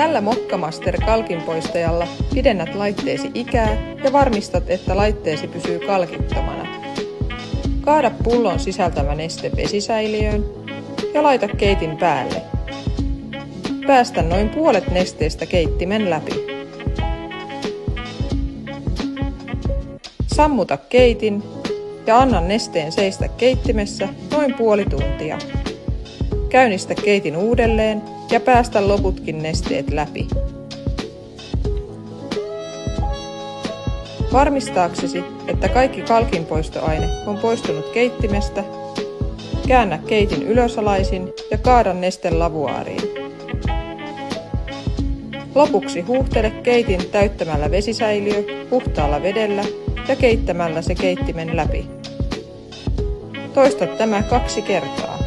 Tällä Mokkamaster kalkinpoistajalla pidennät laitteesi ikää ja varmistat, että laitteesi pysyy kalkittomana. Kaada pullon sisältävä neste vesisäiliöön ja laita keitin päälle. Päästä noin puolet nesteestä keittimen läpi. Sammuta keitin ja anna nesteen seistä keittimessä noin puoli tuntia. Käynnistä keitin uudelleen ja päästä loputkin nesteet läpi. Varmistaaksesi, että kaikki kalkinpoistoaine on poistunut keittimestä, käännä keitin ylösalaisin ja kaada neste lavuaariin. Lopuksi huuhtele keitin täyttämällä vesisäiliö puhtaalla vedellä ja keittämällä se keittimen läpi. Toista tämä 2 kertaa.